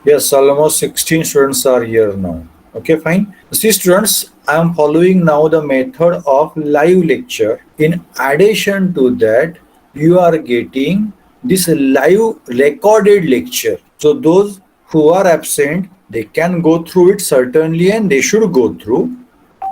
Yes, almost 16 students are here now. Okay, fine. See, students, I am following now the method of live lecture. In addition to that, you are getting this live recorded lecture. So, those who are absent, they can go through it certainly and they should go through.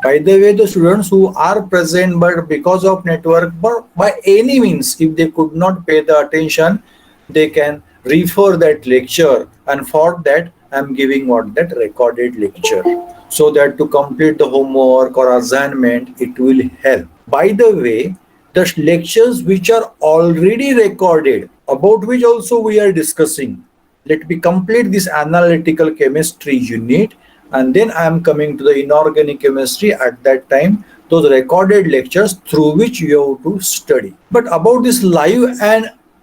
By the way, the students who are present but because of network, but by any means, if they could not pay the attention, they can refer that lecture, and for that I'm giving what that recorded lecture, so that to complete the homework or assignment it will help. By the way, the lectures which are already recorded, about which also we are discussing, let me complete this analytical chemistry unit, and then I am coming to the inorganic chemistry. At that time, those recorded lectures through which you have to study. But about this live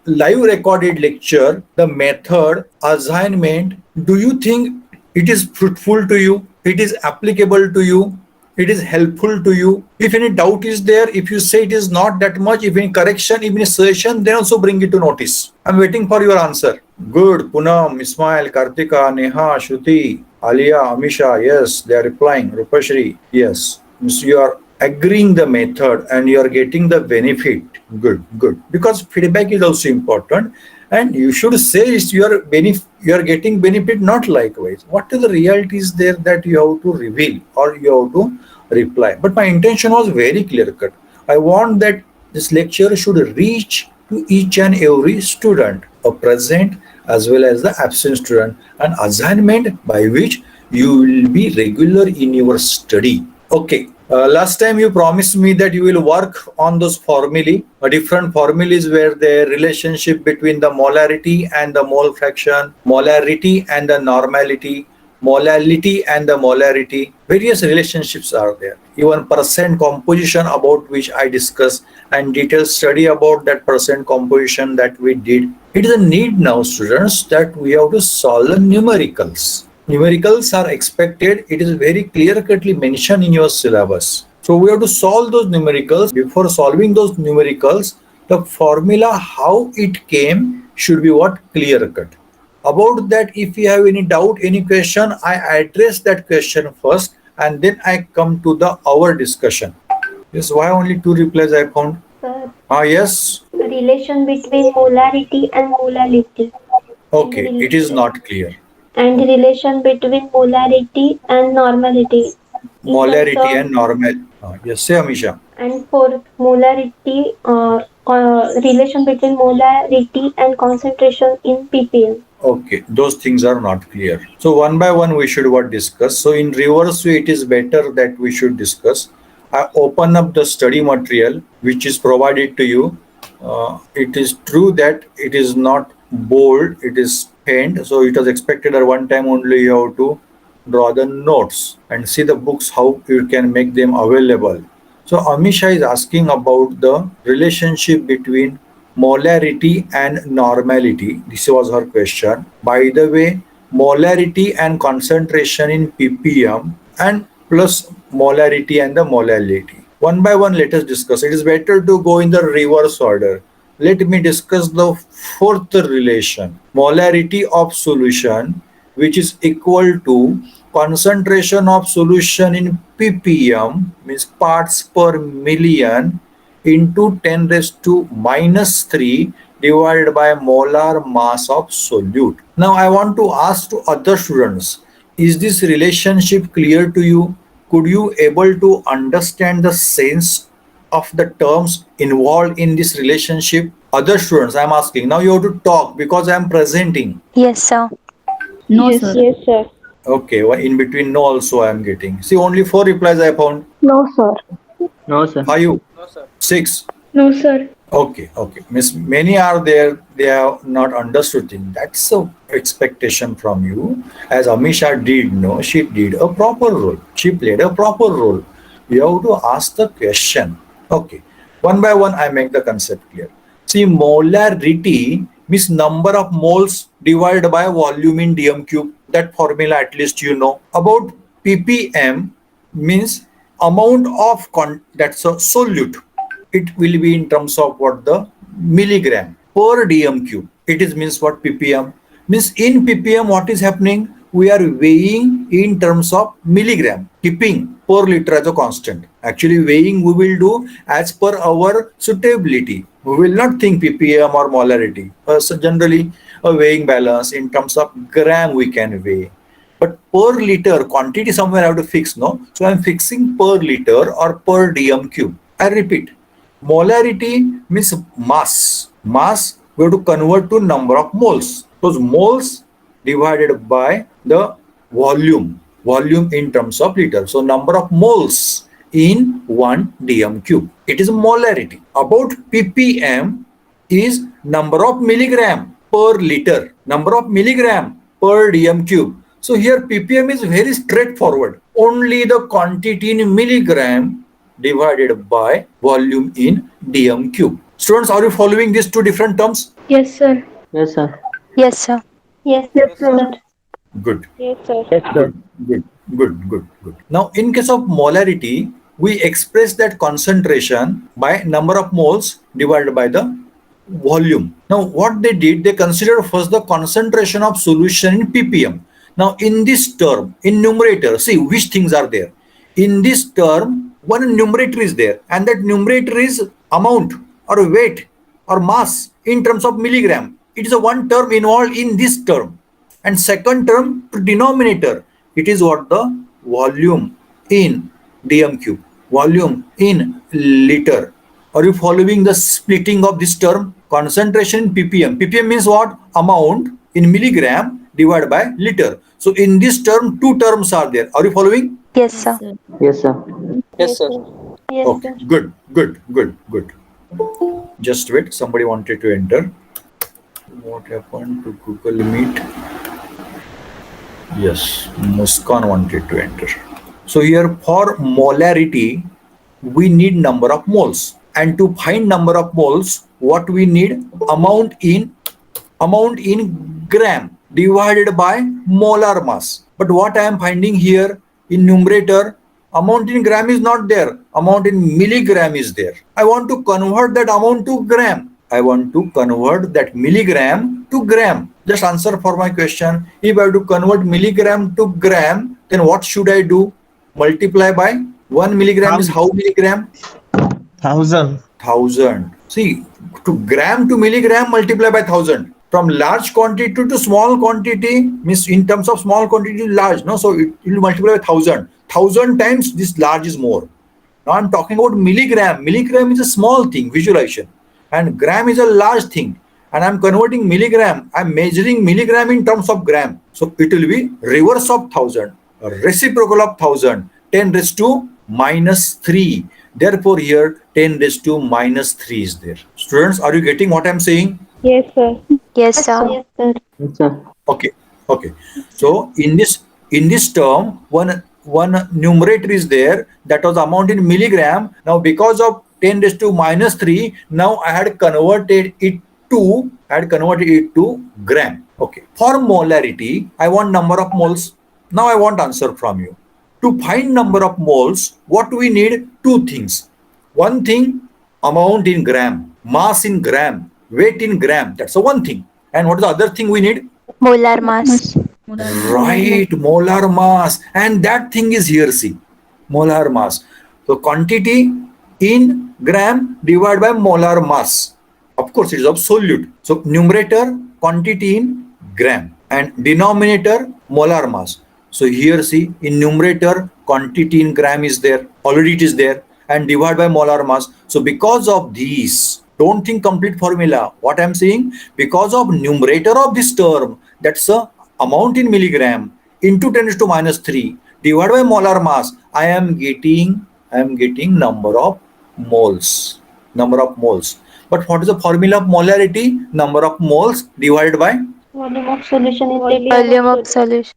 recorded lecture, the method, assignment, do you think it is fruitful to you? It is applicable to you? It is helpful to you? If any doubt is there, if you say it is not that much, if any correction, if any suggestion, then also bring it to notice. I'm waiting for your answer. Good. Punam, Ismail, Kartika, Neha, Shruti, Alia, Amisha, yes, they are replying. Rupashri, yes. Means you are agreeing the method and you are getting the benefit. Good, good. Because feedback is also important, and you should say is you are getting benefit, not likewise. What are the realities there that you have to reveal or you have to reply? But my intention was very clear cut. I want that this lecture should reach to each and every student, a present as well as the absent student, an assignment by which you will be regular in your study. Okay. Last time you promised me that you will work on those formulae, different formulas where the relationship between the molarity and the mole fraction, molarity and the normality, molality and the molarity, various relationships are there. Even percent composition, about which I discussed, and detailed study about that percent composition that we did. It is a need now, students, that we have to solve the numericals. Numericals are expected. It is very clear cutly mentioned in your syllabus. So we have to solve those numericals. Before solving those numericals, the formula how it came should be what clear cut. About that, if you have any doubt, any question, I address that question first, and then I come to the our discussion. Yes, why only two replies I found? Sir, Yes. relation between molarity and molality and Okay, it is not clear. relation between molarity and normality in terms Molarity of and normal. Yes, say Amisha. and for molarity relation between molarity and concentration in ppm. Okay, those things are not clear. So one by one we should what discuss. So in reverse way, it is better that we should discuss. I open up the study material which is provided to you. It is true that it is not bold, it is penned. So it was expected at one time only you have to draw the notes and see the books how you can make them available. So Amisha is asking about the relationship between molarity and normality. This was her question. By the way, molarity and concentration in ppm and plus molarity and the molality. One by one, let us discuss. It is better to go in the reverse order. Let me discuss the fourth relation. Molarity of solution, which is equal to concentration of solution in ppm, means parts per million, into 10 raised to minus 3 divided by molar mass of solute. Now I want to ask to other students, is this relationship clear to you? Could you able to understand the sense of the terms involved in this relationship? Other students, I'm asking. Now you have to talk because I'm presenting. Yes, sir. No, Yes, sir. yes, sir. Okay, well, in between no also I'm getting. See, only four replies I found. No, sir. No, sir. Five, six. No, sir. Okay, okay. Miss, many are there. They have not understood things. That's a expectation from you. As Amisha did, no, she did a proper role. She played a proper role. You have to ask the question. Okay. One by one, I make the concept clear. See, molarity means number of moles divided by volume in dm cube. That formula at least you know. About ppm means amount of that's a solute. It will be in terms of what the milligram per dm cube. It is means what ppm. Means in ppm what is happening? We are weighing in terms of milligram, keeping per liter as a constant. Actually weighing we will do as per our suitability. We will not think ppm or molarity. So generally a weighing balance in terms of gram we can weigh. But per liter quantity somewhere I have to fix, no? So I'm fixing per liter or per dm cube. I repeat, molarity means mass. Mass we have to convert to number of moles. Those moles divided by the volume. Volume in terms of liter. So number of moles in 1 dm cube. It is molarity. About ppm is number of milligram per liter. Number of milligram per dm cube. So here ppm is very straightforward. Only the quantity in milligram divided by volume in dm cube. Students, are you following these two different terms? Yes, sir. Yes, sir. Yes, sir. Yes, sir. Good. Yes, sir. Yes, sir. Good. Now, in case of molarity, we express that concentration by number of moles divided by the volume. Now, what they did, they considered first the concentration of solution in ppm. Now, in this term, in numerator, see which things are there. In this term, one numerator is there, and that numerator is amount or weight or mass in terms of milligram. It is a one term involved in this term. And second term, to denominator, it is what? The volume in dm cube, volume in liter. Are you following the splitting of this term? Concentration in ppm. ppm means what? Amount in milligram divided by liter. So in this term, two terms are there. Are you following? Yes, sir. Yes, sir. Yes, sir. Yes, Okay, sir. good. Just wait, somebody wanted to enter. What happened to Google Meet? Yes, Muskan wanted to enter. So here for molarity, we need number of moles. And to find number of moles, what we need? Amount in gram divided by molar mass. But what I am finding here in numerator, amount in gram is not there. Amount in milligram is there. I want to convert that amount to gram. I want to convert that milligram to gram. Just answer for my question. If I have to convert milligram to gram, then what should I do? Multiply by 1 milligram is how milligram? 1,000. 1000. See, to gram to milligram multiply by 1000. From large quantity to small quantity means in terms of small quantity to large. No, so it will multiply by 1000. 1000 times this large is more. Now I'm talking about milligram. Milligram is a small thing, visualization, and gram is a large thing. And I'm converting milligram. I'm measuring milligram in terms of gram. So it will be reverse of 1000, reciprocal of 1000, 10 raised to minus 3. Therefore, here 10 raised to minus 3 is there. Students, are you getting what I'm saying? Yes, sir. Yes, sir. Yes, sir. Yes, sir. Okay. So in this term, one numerator is there, that was amount in milligram. Now because of 10 raised to minus 3, now I had converted it to gram. Okay. For molarity, I want number of moles. Now I want answer from you. To find number of moles, what we need? Two things. One thing, amount in gram, mass in gram, weight in gram. That's the one thing. And what is the other thing we need? Molar mass. Right, molar mass. And that thing is here, see, molar mass. So quantity in gram divided by molar mass. Of course, it is absolute. So numerator, quantity in gram, and denominator, molar mass. So here, see, in numerator, quantity in gram is there. Already it is there. And divided by molar mass. So because of these, don't think complete formula. What I'm saying, because of numerator of this term, that's a amount in milligram into 10 raised to minus 3 divided by molar mass, I am getting number of moles. But what is the formula of molarity? Number of moles divided by Volume of solution is Volume of solution.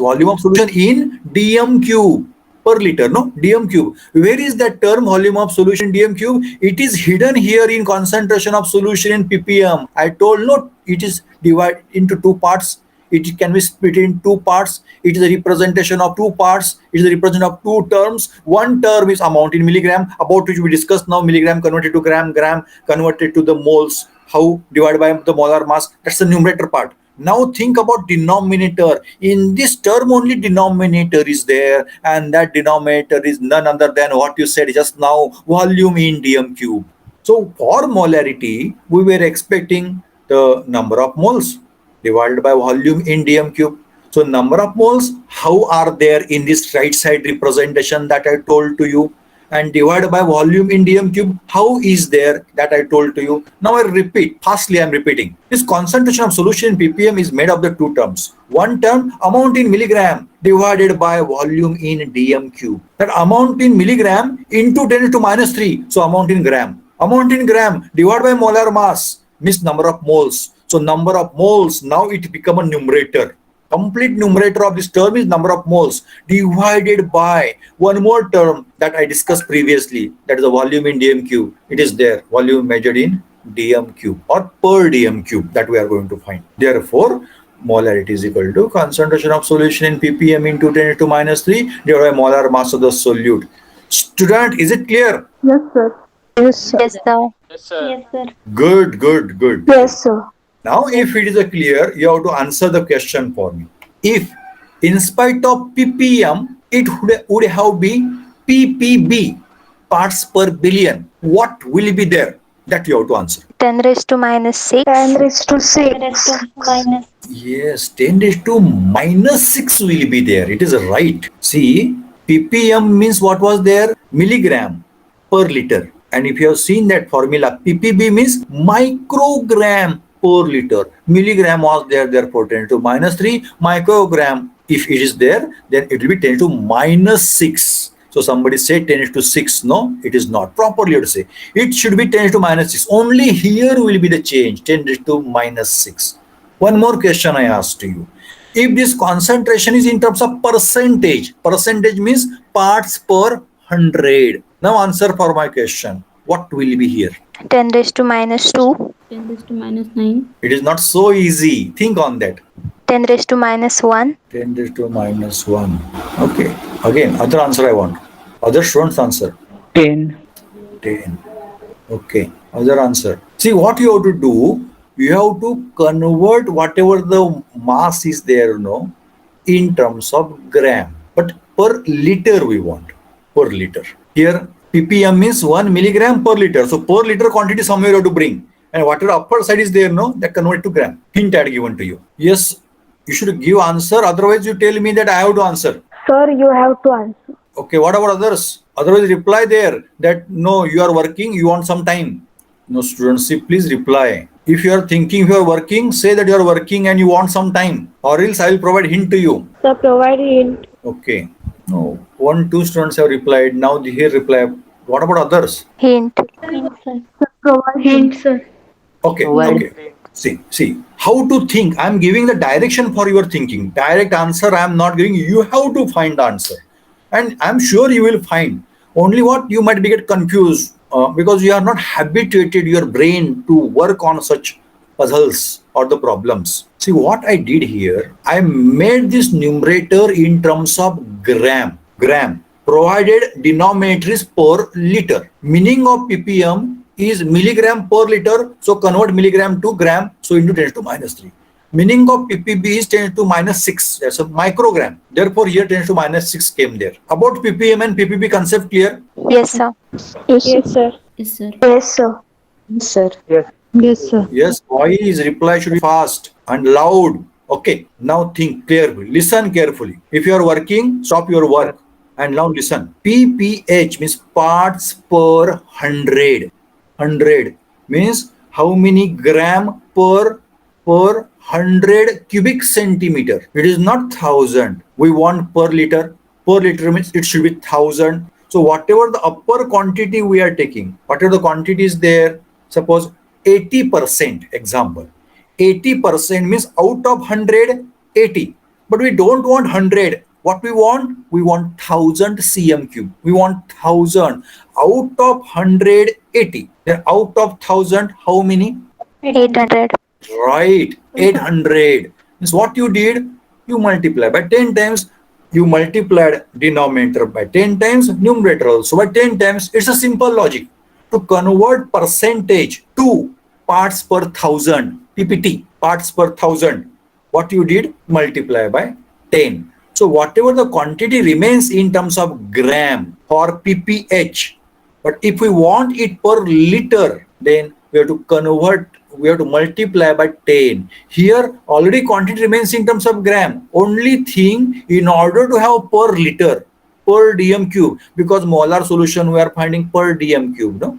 volume of solution in dm cube per liter. No, dm cube. Where is that term volume of solution dm cube? It is hidden here in concentration of solution in ppm. I told, no, it is divided into two parts. It can be split in two parts. It is a representation of two parts. It is a representation of two terms. One term is amount in milligram, about which we discussed now. Milligram converted to gram, gram converted to the moles. how divided by the molar mass, that's the numerator part. Now think about denominator. In this term only denominator is there, and that denominator is none other than what you said just now, volume in dm cube. So for molarity, we were expecting the number of moles divided by volume in dm cube. So number of moles, how are there in this right side representation that I told to you, and divided by volume in dm cube, how is there that I told to you. Now I repeat, fastly I'm repeating. This concentration of solution in ppm is made of the two terms. One term, amount in milligram divided by volume in dm cube. That amount in milligram into 10 to minus 3, so amount in gram. Amount in gram divided by molar mass means number of moles. So number of moles, now it become a numerator. Complete numerator of this term is number of moles divided by one more term that I discussed previously, that is the volume in dm cube. It is there, volume measured in dm cube or per dm cube, that we are going to find. Therefore, molarity is equal to concentration of solution in ppm into 10 to minus 3 divided by molar mass of the solute. Student, is it clear? Yes, sir. Yes, sir. Yes, sir. Good, good, good. Yes, sir. Now, if it is a clear, you have to answer the question for me. If in spite of ppm, it would have been ppb, parts per billion, what will be there? That you have to answer. 10 raised to minus 6. 10 raised to 6. Rest of minus. Yes, 10 raised to minus 6 will be there. It is right. See, ppm means what was there? Milligram per liter. And if you have seen that formula, ppb means microgram per liter. Milligram was there, therefore 10 to minus 3. Microgram, if it is there, then it will be 10 to minus 6. So somebody said 10 to 6. No, it is not. Properly to say. It should be 10 to minus 6. Only here will be the change, 10 to minus 6. One more question I asked to you. If this concentration is in terms of percentage, percentage means parts per 100. Now answer for my question. What will be here? 10 raised to minus 2. 10 raised to minus 9. It is not so easy. Think on that. 10 raised to minus 1. 10 raised to minus 1. Okay. Again, other answer I want. Other students answer. 10. 10. Okay. Other answer. See, what you have to do, you have to convert whatever the mass is there, in terms of gram. But per liter we want. Per liter. Here, ppm means 1 milligram per liter. So per liter quantity somewhere you have to bring. And whatever upper side is there, that convert to gram. Hint I had given to you. Yes, you should give answer. Otherwise, you tell me that I have to answer. Sir, you have to answer. Okay, what about others? Otherwise, reply there that no, you are working, you want some time. No, students, please reply. If you are thinking you are working, say that you are working and you want some time. Or else I will provide hint to you. Sir, provide hint. Okay. No, 1, 2 students have replied. Now here reply. What about others? Hint. Hint, sir. Provide hint, sir. Okay, Well- okay. See, how to think. I am giving the direction for your thinking. Direct answer I am not giving. You have to find the answer. And I am sure you will find. Only what you might be get confused because you are not habituated your brain to work on such puzzles or the problems. See what I did here. I made this numerator in terms of gram. Provided denominator is per liter. Meaning of ppm is milligram per liter. So convert milligram to gram. So into 10 to minus 3. Meaning of ppb is 10 to minus 6. That's a microgram. Therefore here 10 to minus 6 came there. About ppm and ppb concept clear? Yes, sir. Yes, sir. Yes, sir. Yes, sir. Yes, sir. Yes, sir. Yes, voice reply should be fast and loud. Okay, now think clearly. Listen carefully. If you are working, stop your work and now listen. pph means parts per 100. 100 means how many gram per 100 cubic centimeter. It is not 1000. We want per liter. Per liter means it should be 1000. So whatever the upper quantity we are taking, whatever the quantity is there, suppose 80% example. 80% means out of 100, 80. But we don't want 100. What we want? We want 1000 cm cube. We want 1000. Out of 100, 80. Then out of 1000, how many? 800. Right, 800. Means what you did? You multiply by 10 times. You multiplied denominator by 10 times, numerator also by 10 times. It's a simple logic. To convert percentage to parts per thousand, PPT, parts per thousand. What you did? Multiply by 10. So whatever the quantity remains in terms of gram for pph, but if we want it per liter, then we have to convert, we have to multiply by 10. Here already quantity remains in terms of gram. Only thing, in order to have per liter, per dm cube, because molar solution we are finding per dm cube, no?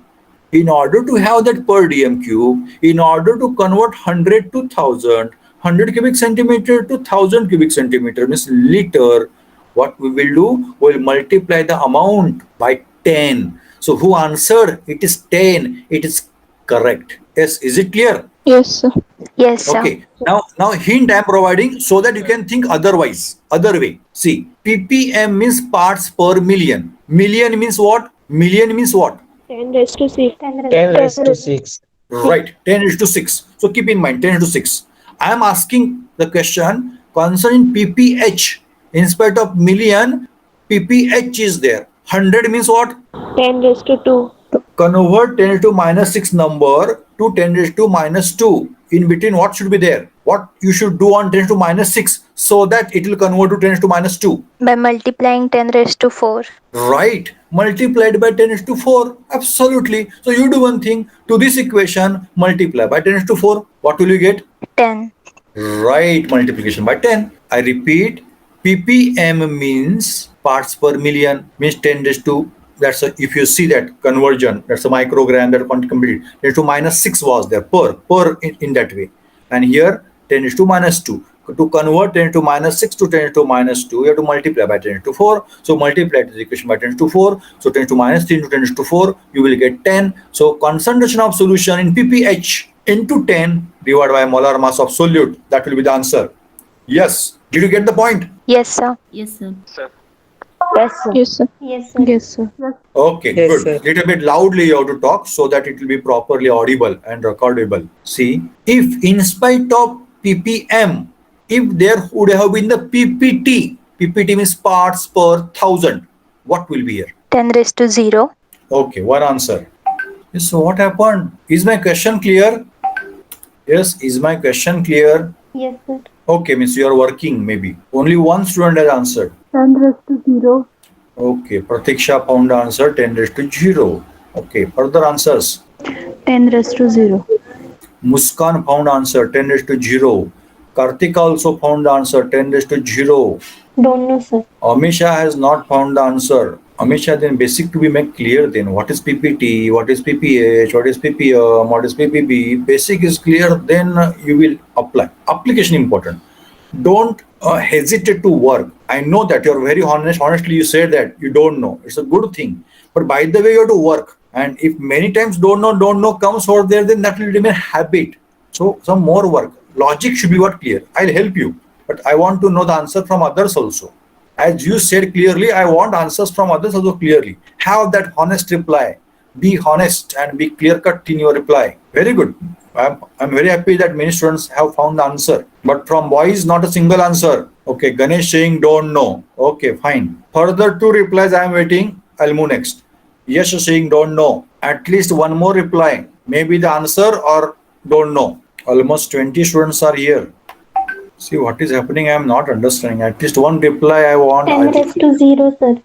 In order to have that per dm cube, in order to convert 100 to 1000, 100 cubic centimeter to 1000 cubic centimeter means liter, what we will do, we will multiply the amount by 10. So who answered? It is 10. It is correct. Yes, is it clear? Yes, sir. Yes, sir. Okay. Now hint I am providing so that you can think otherwise, other way. See, ppm means parts per million. Million means what? Million means what? 10 raised to 6. 10 raised to 6. Right, 10 is to 6. So keep in mind 10 is to 6. I am asking the question concerning pph. Instead of million, pph is there. 100 means what? 10 raised to 2. Convert 10 to minus 6 number to 10 to minus 2. In between, what should be there? What you should do on 10 to minus 6 so that it will convert to 10 to minus 2. By multiplying 10 raised to 4. Right, multiplied by 10 to 4. Absolutely. So you do one thing, to this equation, multiply by 10 to 4. What will you get? 10. Right, multiplication by 10. I repeat, ppm means parts per million, means 10 raised to, that's a, if you see that conversion, that's a microgram that completed. 10 to minus 6 was there per in that way. And here 10 is to minus 2. To convert 10 to minus 6 to 10 to minus 2, you have to multiply by 10 to 4. So multiply the equation by 10 to 4. So 10 to minus 3 into 10 to 4, you will get 10. So concentration of solution in pph into 10 divided by molar mass of solute. That will be the answer. Yes. Did you get the point? Yes, sir. Yes, sir. Yes, sir. Yes, sir. Yes, sir. Yes, sir. Okay, Yes, good. sir. Little bit loudly you have to talk so that it will be properly audible and recordable. See, if in spite of ppm, if there would have been the ppt, ppt means parts per thousand, what will be here? 10 raised to 0. Okay, one answer. Yes, so what happened? Is my question clear? Yes, is my question clear? Yes, sir. Okay, means you are working maybe. Only one student has answered. 10 raised to 0. Okay, Pratiksha found the answer 10 raised to 0. Okay, further answers. 10 raised to 0. Muskan found answer 10 raised to 0. Kartika also found the answer 10 raised to 0. Don't know, sir. Amisha has not found the answer. Amisha, then basic to be made clear then. What is PPT? What is PPH? What is PPM? What is PPB? Basic is clear, then you will apply. Application important. Don't hesitate to work. I know that you're very honest. Honestly, you said that you don't know. It's a good thing. But by the way, you have to work. And if many times don't know comes over there, then that will remain habit. So some more work. Logic should be what clear. I'll help you. But I want to know the answer from others also. As you said clearly, I want answers from others also clearly. Have that honest reply. Be honest and be clear cut in your reply. Very good. I'm very happy that many students have found the answer. But from boys, not a single answer. Okay, Ganesh saying don't know. Okay, fine. Further two replies I am waiting. I'll move next. Yes saying don't know. At least one more reply. Maybe the answer or don't know. Almost 20 students are here. See what is happening, I am not understanding. At least one reply I want. 10 raised to 0, sir.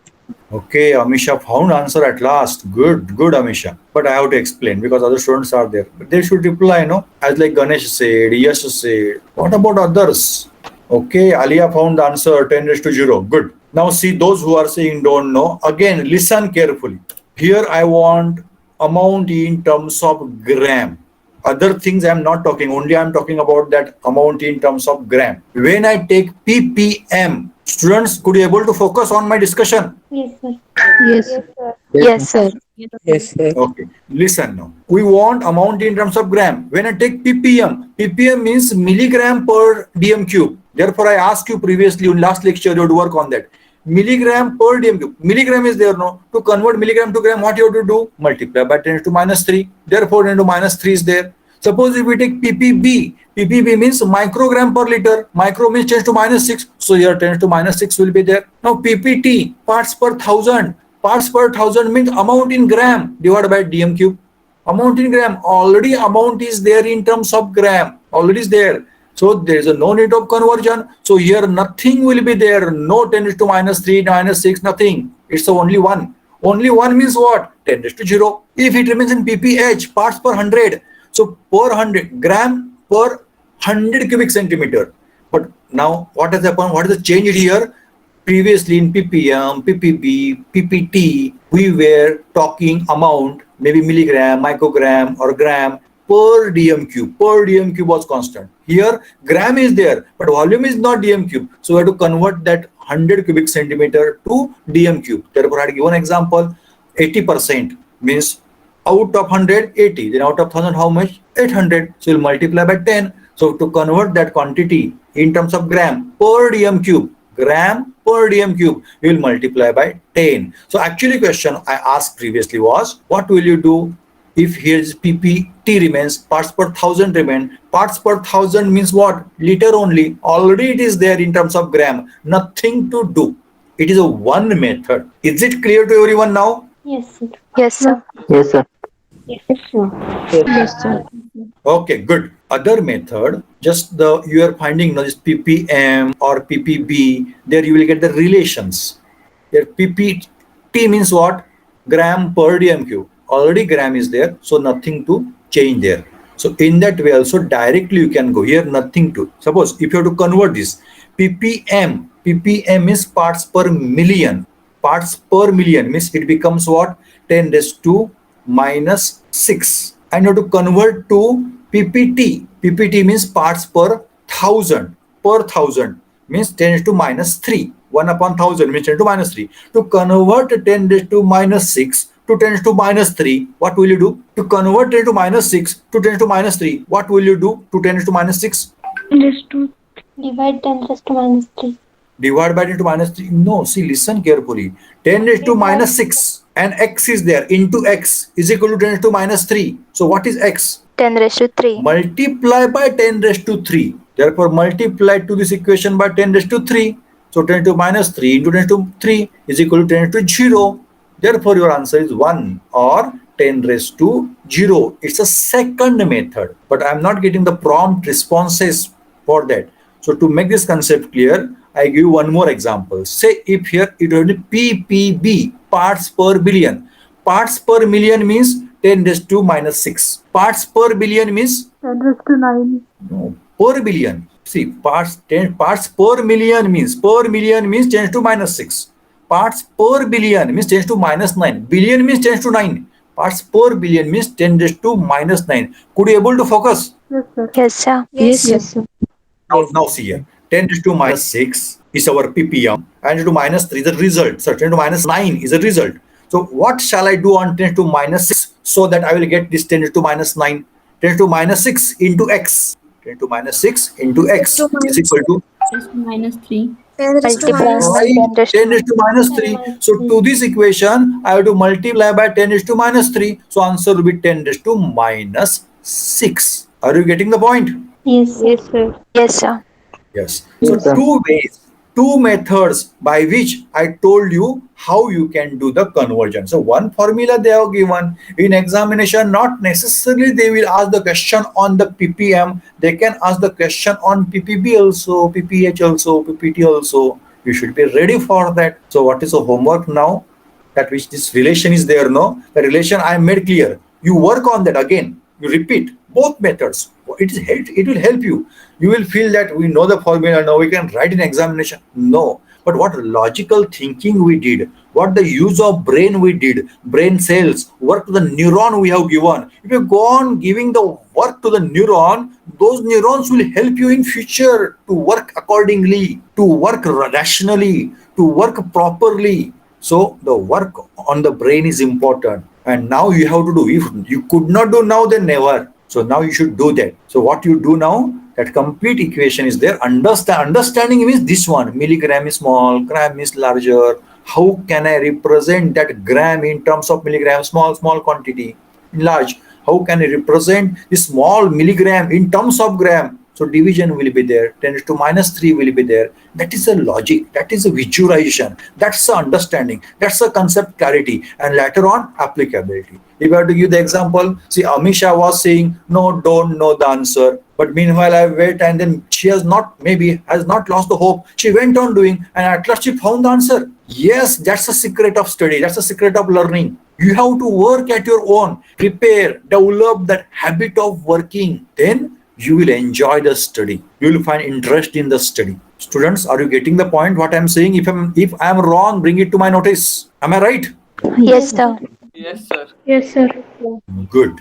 Okay, Amisha found answer at last. Good, Amisha. But I have to explain because other students are there. But they should reply, no? As like Ganesh said, Yash said. What about others? Okay, Alia found the answer 10 raised to 0. Good. Now see those who are saying don't know. Again, listen carefully. Here I want amount in terms of gram. Other things I am not talking. Only I am talking about that amount in terms of gram. When I take ppm, students, could you able to focus on my discussion? Yes, sir. Yes, sir. Yes, sir. Yes, sir. Okay, listen now. We want amount in terms of gram. When I take ppm, ppm means milligram per dm cube. Therefore, I asked you previously in last lecture, you would work on that. Milligram per dm cube. Milligram is there, no? To convert milligram to gram, what you have to do? Multiply by 10 to minus 3. Therefore, 10 to minus 3 is there. Suppose if we take ppb, ppb means microgram per liter. Micro means 10 to minus 6. So here 10 to minus 6 will be there. Now ppt, parts per thousand. Parts per thousand means amount in gram divided by dm cube. Amount in gram. Already amount is there in terms of gram. Already is there. So there is no need of conversion. So here nothing will be there. No 10 raised to minus 3, minus 6, nothing. It's only 1. Only 1 means what? 10 raised to 0. If it remains in pph, parts per 100. So per 100 gram per 100 cubic centimeter. But now what has happened? What is the change here? Previously in ppm, ppb, ppt, we were talking amount, maybe milligram, microgram or gram per dm cube. Per dm cube was constant. Here gram is there, but volume is not dm cube. So we have to convert that 100 cubic centimeter to dm cube. Therefore I had given example, 80% means out of 100, 80. Then out of 1000, how much? 800. So we'll multiply by 10. So to convert that quantity in terms of gram per dm cube, gram per dm cube, you will multiply by 10. So actually question I asked previously was, what will you do if here's ppt remains, parts per 1000 remain? Parts per 1000 means what? Liter only. Already it is there in terms of gram. Nothing to do. It is a one method. Is it clear to everyone now? Yes, sir. Yes, sir. Yes, sir. Yes, sir. Yes, sir. Okay, good. Other method, just the you are finding this ppm or ppb, there you will get the relations. Here ppt means what? Gram per dm cube. Already gram is there, so nothing to change there. So in that way also directly you can go here, nothing to. Suppose if you have to convert this, ppm is parts per million. Parts per million means it becomes what? 10 raised to minus 6. And you have to convert to ppt. ppt means parts per thousand. Per thousand means 10 raised to minus 3. 1 upon 1000 means 10 to minus 3. To convert 10 raised to minus 6 to 10 to minus 3, what will you do? To convert 10 to minus 6 to 10 to minus 3, what will you do to 10 to minus 6? Just to divide 10 raised to minus 3. Divide by 10 to minus 3. No, see, listen carefully. 10 raised to minus 6 and x is there into x is equal to 10 raised to minus 3. So what is x? 10 raised to 3. Multiply by 10 raised to 3. Therefore, multiply to this equation by 10 raised to 3. So 10 to minus 3 into 10 to 3 is equal to 10 to 0. Therefore, your answer is 1 or 10 raised to 0. It's a second method, but I'm not getting the prompt responses for that. So to make this concept clear, I give you one more example. Say if here it will be ppb, parts per billion. Parts per million means 10 raised to minus 6. Parts per billion means 10 raised to 9. no, per billion. See, parts per million means 10 raised to minus 6. Parts per billion means 10 to minus 9. Billion means 10 to 9. Parts per billion means 10 raised to minus 9. Could you able to focus? Yes, sir. Yes, sir. Yes, sir. Now see here. 10 raised to minus 6 is our ppm and to minus 3 is the result. So 10 to minus 9 is the result. So what shall I do on 10 to minus 6 so that I will get this 10 to minus 9? 10 to minus 6 into x. 10 to minus 6 into x is equal to Raised to minus 3. 10 raised to Multiply minus by right, 10 10 raised to minus 3. So to this equation, I have to multiply by 10 raised to minus 3. So answer will be 10 raised to minus 6. Are you getting the point? Yes, sir. Yes, sir. Yes. So Yes, sir. two ways, two methods by which I told you how you can do the conversion. So one formula they have given in examination, not necessarily they will ask the question on the ppm. They can ask the question on ppb also, pph also, ppt also. You should be ready for that. So what is the homework now? That which this relation is there, no? The relation I made clear. You work on that again. You repeat both methods. It will help you. You will feel that we know the formula now, we can write in examination. No. But what logical thinking we did, what the use of brain we did, brain cells, work to the neuron we have given. If you go on giving the work to the neuron, those neurons will help you in future to work accordingly, to work rationally, to work properly. So the work on the brain is important. And now you have to do. If you could not do now, then never. So now you should do that. So what you do now, that complete equation is there. Understanding means this one. Milligram is small, gram is larger. How can I represent that gram in terms of milligram? Small quantity, large. How can I represent the small milligram in terms of gram? So division will be there, 10 to minus 3 will be there. That is a logic, that is a visualization, that's the understanding, that's the concept clarity, and later on applicability. If I have to give the example, see, Amisha was saying, no, don't know the answer. But meanwhile, I wait, and then she has not lost the hope. She went on doing, and at last she found the answer. Yes, that's the secret of study. That's the secret of learning. You have to work at your own, prepare, develop that habit of working. Then you will enjoy the study. You will find interest in the study. Students, are you getting the point? What I'm saying? If I'm wrong, bring it to my notice. Am I right? Yes, sir. Yes, sir. Yes, sir. Good.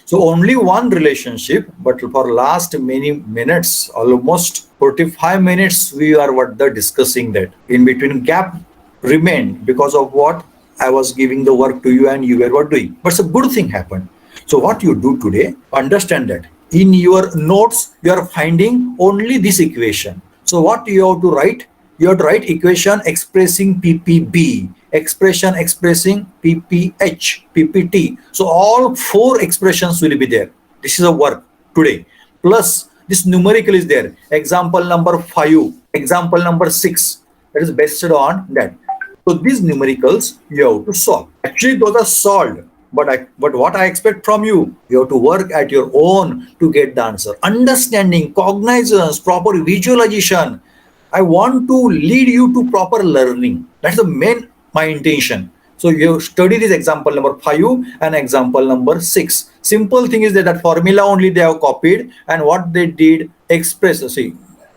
So only one relationship, but for last many minutes, almost 45 minutes, we are discussing that. In between gap remained because of what I was giving the work to you and you were doing. But a good thing happened. So what you do today, understand that in your notes, you are finding only this equation. So what you have to write? You have to write equation expressing PPB, expression expressing PPH, PPT. So all 4 expressions will be there. This is a work today. Plus this numerical is there. Example number 5, example number 6. That is based on that. So these numericals you have to solve. Actually, those are solved. But what I expect from you, you have to work at your own to get the answer. Understanding, cognizance, proper visualization. I want to lead you to proper learning. That's my intention. So you study this example number 5 and example number 6. Simple thing is that formula only they have copied, and what they did express, see,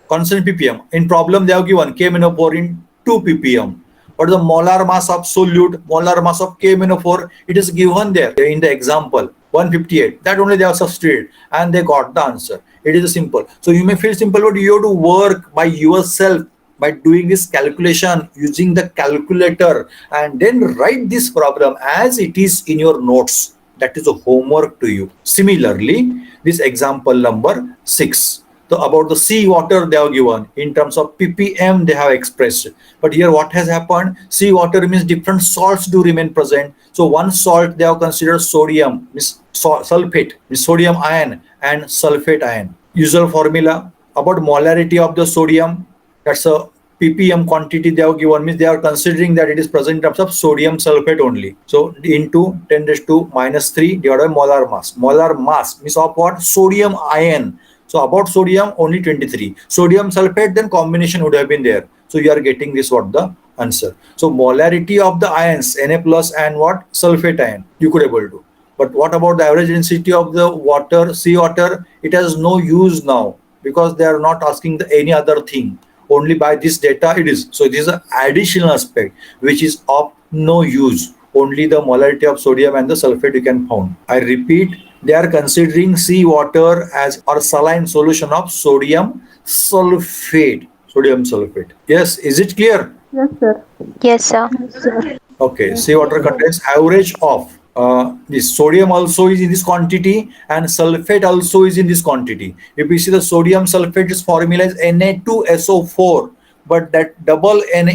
constant ppm. In problem they have given K-4 in 2 ppm. But the molar mass of solute, molar mass of K-4, it is given there in the example 158. That only they have substituted and they got the answer. It is simple. So you may feel simple, but you have to work by yourself by doing this calculation using the calculator, and then write this problem as it is in your notes. That is a homework to you. Similarly, this example number 6. So about the sea water they have given in terms of ppm they have expressed. But here what has happened? Sea water means different salts do remain present. So one salt they have considered sodium, means sulfate, means sodium ion and sulfate ion. Usual formula about molarity of the sodium, that's a ppm quantity they have given, means they are considering that it is present in terms of sodium sulfate only. So into 10 raised to minus 3 divided by molar mass. Molar mass means of what? Sodium ion. So about sodium only 23. Sodium sulfate, then combination would have been there. So you are getting this the answer. So molarity of the ions Na plus and what? Sulfate ion you could able to. But what about the average density of the water, sea water? It has no use now because they are not asking any other thing. Only by this data it is. So this is an additional aspect which is of no use. Only the molarity of sodium and the sulfate you can found. I repeat, they are considering sea water as a saline solution of sodium sulfate. Sodium sulfate. Yes, is it clear? Yes, sir. Yes, sir. Okay, sea water contains average of this sodium also is in this quantity and sulfate also is in this quantity. If you see the sodium sulfate is formula is Na2SO4, but that double Na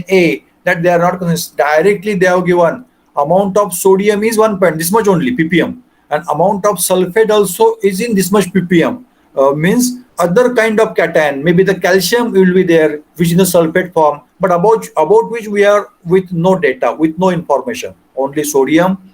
that they are not considered. Directly they have given amount of sodium is 1 point, this much only ppm, and amount of sulfate also is in this much ppm. Means other kind of cation, maybe the calcium will be there which is in the sulfate form, but about which we are with no data, with no information. Only sodium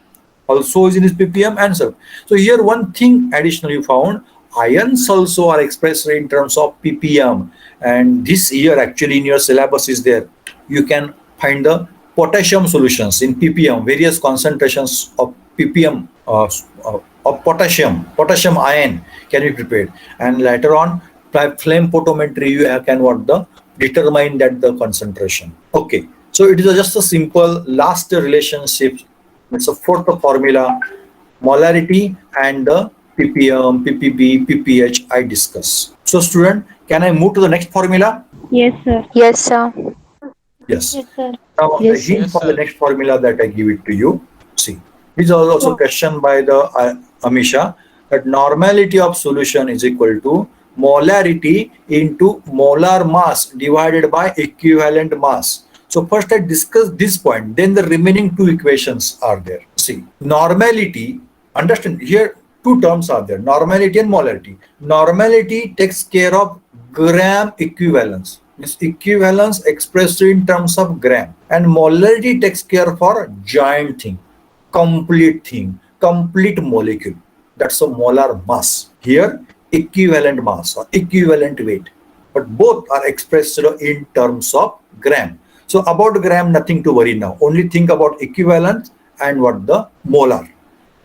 also is in this ppm and sulfate. So here one thing additionally found, ions also are expressed in terms of ppm, and this year actually in your syllabus is there. You can find the potassium solutions in ppm, various concentrations of ppm of potassium ion can be prepared, and later on by flame photometry you can determine that the concentration. Okay, so it is just a simple last relationship. It's a fourth formula, molarity and the ppm, ppb, pph I discuss. So student, can I move to the next formula? Yes, sir. Yes, sir. Yes. Yes, sir. Now Yes, the hint yes, for the sir. next formula that I give it to you. See, this is also question by the Amisha, that normality of solution is equal to molarity into molar mass divided by equivalent mass. So first I discuss this point, then the remaining two equations are there. See, normality, understand here two terms are there, normality and molarity. Normality takes care of gram equivalence. This equivalence expressed in terms of gram, and molarity takes care for giant thing, complete molecule. That's a molar mass. Here, equivalent mass or equivalent weight. But both are expressed in terms of gram. So about gram, nothing to worry now. Only think about equivalent and what the molar.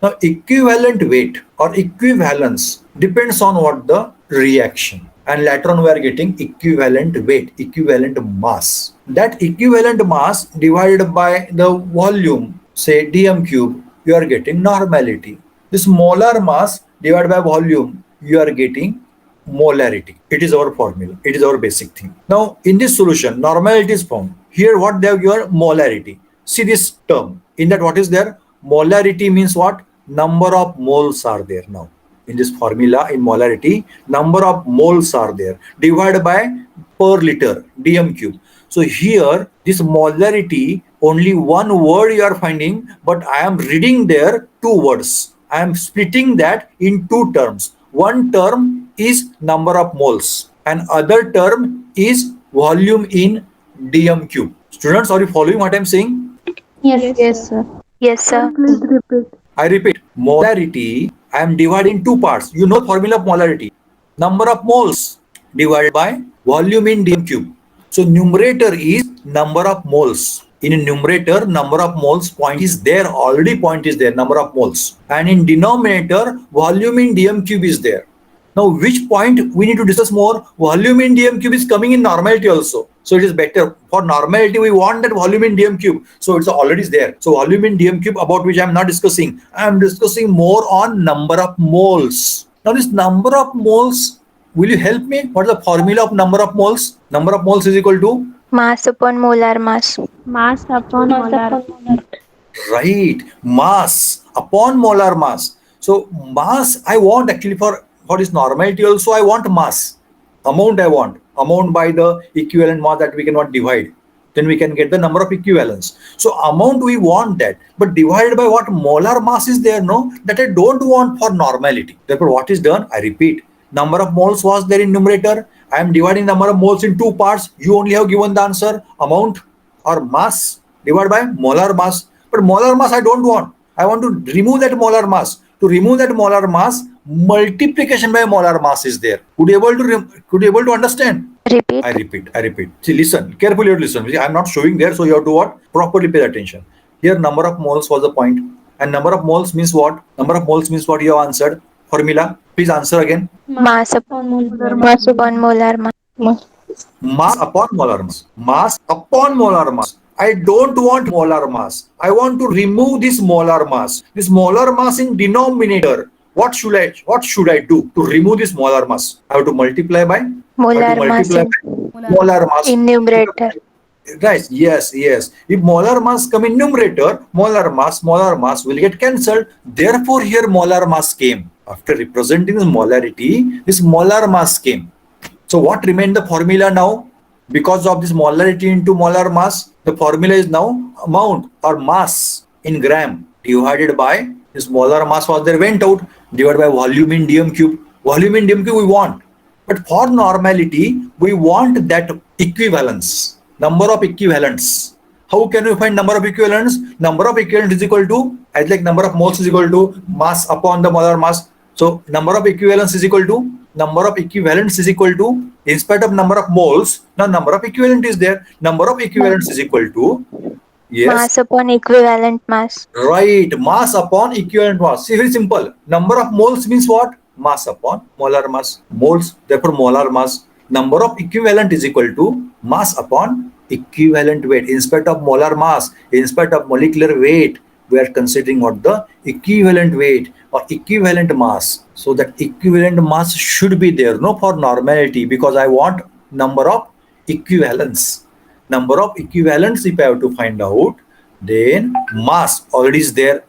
Now, equivalent weight or equivalence depends on what the reaction. And later on, we are getting equivalent weight, equivalent mass. That equivalent mass divided by the volume, say dm cube, you are getting normality. This molar mass divided by volume, you are getting molarity. It is our formula. It is our basic thing. Now, in this solution, normality is found. Here, what they have your molarity. See this term. In that, what is there? Molarity means what? Number of moles are there now. In this formula, in molarity, number of moles are there divided by per liter dm cube. So here, this molarity, only one word you are finding, but I am reading there two words. I am splitting that in two terms. One term is number of moles and other term is volume in dm cube. Students, are you following what I am saying? Yes, sir. Yes, sir. Please repeat. I repeat, molarity, I am dividing two parts. You know the formula of molarity. Number of moles divided by volume in dm cube. So numerator is number of moles. In a numerator, number of moles point is there. Already point is there, number of moles. And in denominator, volume in dm cube is there. Now, which point we need to discuss more? Volume in dm cube is coming in normality also. So it is better. For normality, we want that volume in dm cube. So it's already there. So volume in dm cube, about which I am not discussing. I am discussing more on number of moles. Now this number of moles, will you help me? What is the formula of number of moles? Number of moles is equal to? Mass upon molar mass. Mass upon molar. Right. Mass upon molar mass. So mass I want actually for this normality also I want mass. Amount I want. Amount by the equivalent mass that we cannot divide. Then we can get the number of equivalents. So amount we want that. But divided by what molar mass is there, no? That I don't want for normality. Therefore what is done? I repeat. Number of moles was there in numerator. I am dividing number of moles in two parts. You only have given the answer. Amount or mass divided by molar mass. But molar mass I don't want. I want to remove that molar mass. To remove that molar mass, multiplication by molar mass is there. Could you able to understand? Repeat. I repeat. See, listen carefully. You listen. See, I am not showing there, so you have to what? Properly pay attention. Here, number of moles was the point, and number of moles means what? Number of moles means what you have answered. Formula. Please answer again. Mass upon molar mass. Mass upon molar mass. Mass upon molar mass. I don't want molar mass. I want to remove this molar mass. This molar mass in denominator. What should I do to remove this molar mass? I have to multiply by Molar mass molar mass in numerator. Right. Yes. If molar mass come in numerator, molar mass will get cancelled. Therefore, here molar mass came. After representing the molarity, this molar mass came. So what remained the formula now? Because of this molarity into molar mass, the formula is now amount or mass in gram divided by this molar mass was there went out divided by volume in dm cube. Volume in dm cube we want. But for normality, we want that equivalence. Number of equivalents. How can we find number of equivalents? Number of equivalents is equal to, as like number of moles is equal to mass upon the molar mass. So number of equivalents is equal to, in spite of number of moles, now number of equivalent is there. Number of equivalents is equal to, yes. Mass upon equivalent mass. Right, mass upon equivalent mass. See, very simple. Number of moles means what? Mass upon molar mass. Moles, therefore molar mass. Number of equivalent is equal to mass upon equivalent weight. In spite of molar mass, in spite of molecular weight, we are considering what the equivalent weight or equivalent mass. So that equivalent mass should be there, no, for normality, because I want number of equivalents. Number of equivalents, if I have to find out, then mass already is there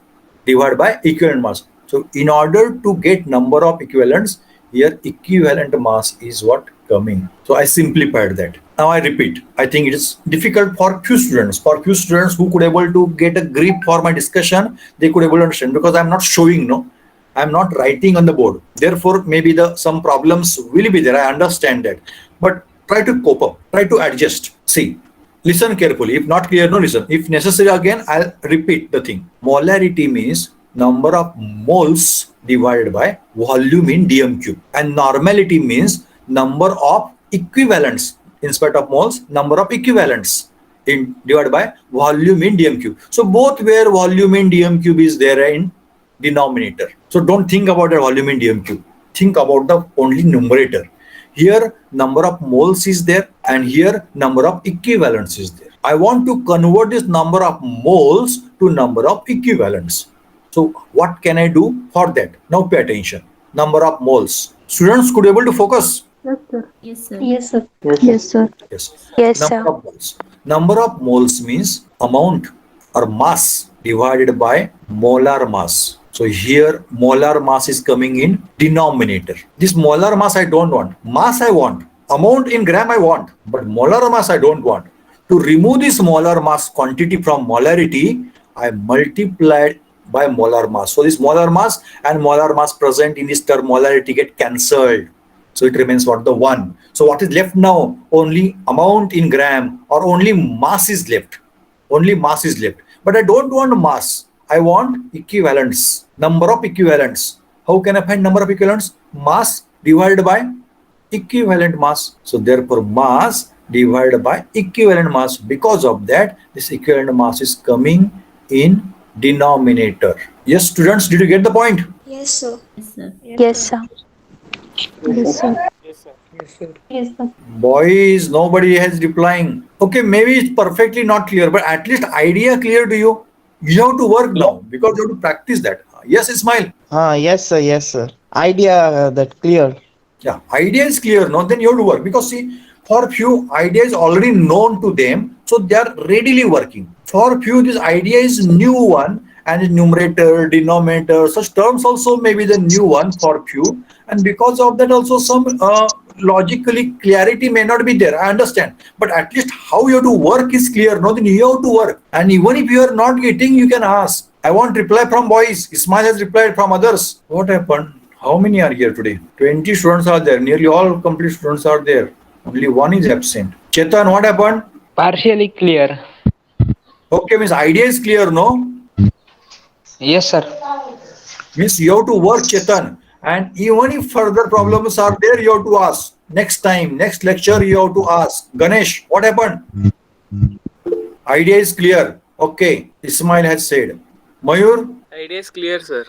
divided by equivalent mass. So in order to get number of equivalents, here equivalent mass is what coming. So I simplified that. Now I repeat, I think it is difficult for few students. For few students who could able to get a grip for my discussion, they could able to understand because I am not showing, no. I'm not writing on the board. Therefore, maybe some problems will be there. I understand that. But try to cope up, try to adjust. See, listen carefully. If not clear, no listen. If necessary, again, I'll repeat the thing. Molarity means number of moles divided by volume in dm cube. And normality means number of equivalents. Instead of moles, number of equivalents in divided by volume in dm cube. So both where volume in dm cube is there in denominator. So don't think about the volume in dm cube. Think about the only numerator. Here number of moles is there and here number of equivalents is there. I want to convert this number of moles to number of equivalents. So what can I do for that? Now pay attention. Number of moles. Students could able to focus. Yes, sir. Yes, sir. Yes, sir. Yes. Yes, Number sir. of moles. Number of moles means amount or mass divided by molar mass. So here molar mass is coming in denominator. This molar mass I don't want. Mass I want. Amount in gram I want. But molar mass I don't want. To remove this molar mass quantity from molarity, I multiplied by molar mass. So this molar mass and molar mass present in this term molarity get cancelled. So it remains what? The 1. So what is left now? Only amount in gram or only mass is left. Only mass is left. But I don't want mass. I want equivalents. Number of equivalents. How can I find number of equivalents? Mass divided by equivalent mass. So therefore mass divided by equivalent mass. Because of that, this equivalent mass is coming in denominator. Yes, students, did you get the point? Yes, sir. Yes, sir. Yes, sir. Yes, sir. Boys, nobody has replying. Okay, maybe it's perfectly not clear, but at least idea clear to you. You have to work now because you have to practice that. Yes, Ismail. Yes, sir. Yes, sir. Idea that clear. Yeah, idea is clear. No, then you have to work because see, for few idea is already known to them, so they are readily working. For few, this idea is new one and numerator, denominator, such terms also may be the new one for few, and because of that also some logically clarity may not be there. I understand, but at least how you have to work is clear. No, then you have to work, and even if you are not getting, you can ask. I want reply from boys. Ismail has replied from others. What happened? How many are here today? 20 students are there. Nearly all complete students are there. Only one is absent. Chetan, what happened? Partially clear. Okay, means idea is clear, no? Yes, sir. Means you have to work, Chetan. And even if further problems are there, you have to ask. Next time, next lecture, you have to ask. Ganesh, what happened? Idea is clear. Okay, Ismail has said. Mayur? Idea is clear, sir.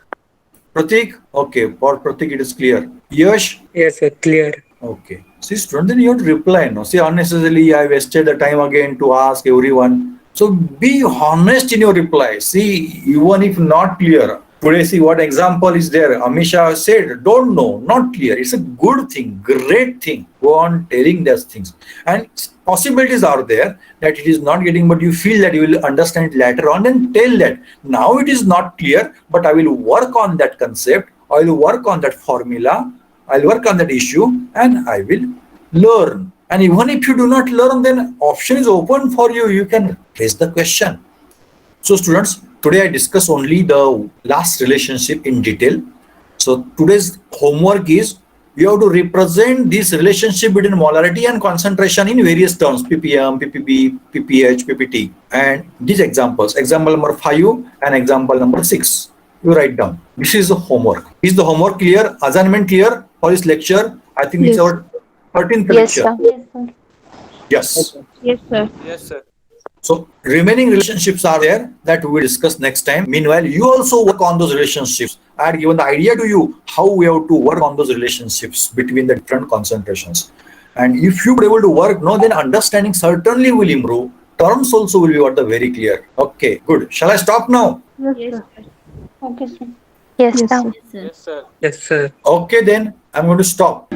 Pratik? Okay, for Pratik it is clear. Yash? Yes, sir. Clear. Okay. See, student, then you have to reply. No, see, unnecessarily I wasted the time again to ask everyone. So be honest in your reply. See, even if not clear. Today, see what example is there. Amisha said, don't know, not clear. It's a good thing, great thing. Go on telling those things. And possibilities are there that it is not getting, but you feel that you will understand it later on, then tell that. Now it is not clear, but I will work on that concept. I will work on that formula. I'll work on that issue and I will learn. And even if you do not learn, then option is open for you. You can raise the question. So students, today I discuss only the last relationship in detail. So today's homework is you have to represent this relationship between molarity and concentration in various terms, ppm, ppb, pph, ppt. And these examples, example number 5 and example number 6, you write down. This is the homework. Is the homework clear? Assignment clear for this lecture? I think it's Yes. our 13th Yes, lecture. sir. Yes, sir. Yes. Yes, sir. Yes, sir. So remaining relationships are there that we will discuss next time. Meanwhile, you also work on those relationships. I had given the idea to you how we have to work on those relationships between the different concentrations. And if you are able to work, no, then understanding certainly will improve. Terms also will be what the very clear. Okay, good. Shall I stop now? Yes, sir. Okay, sir. Yes, Yes, sir. sir. Yes, sir. Yes, sir. Okay, then I'm going to stop.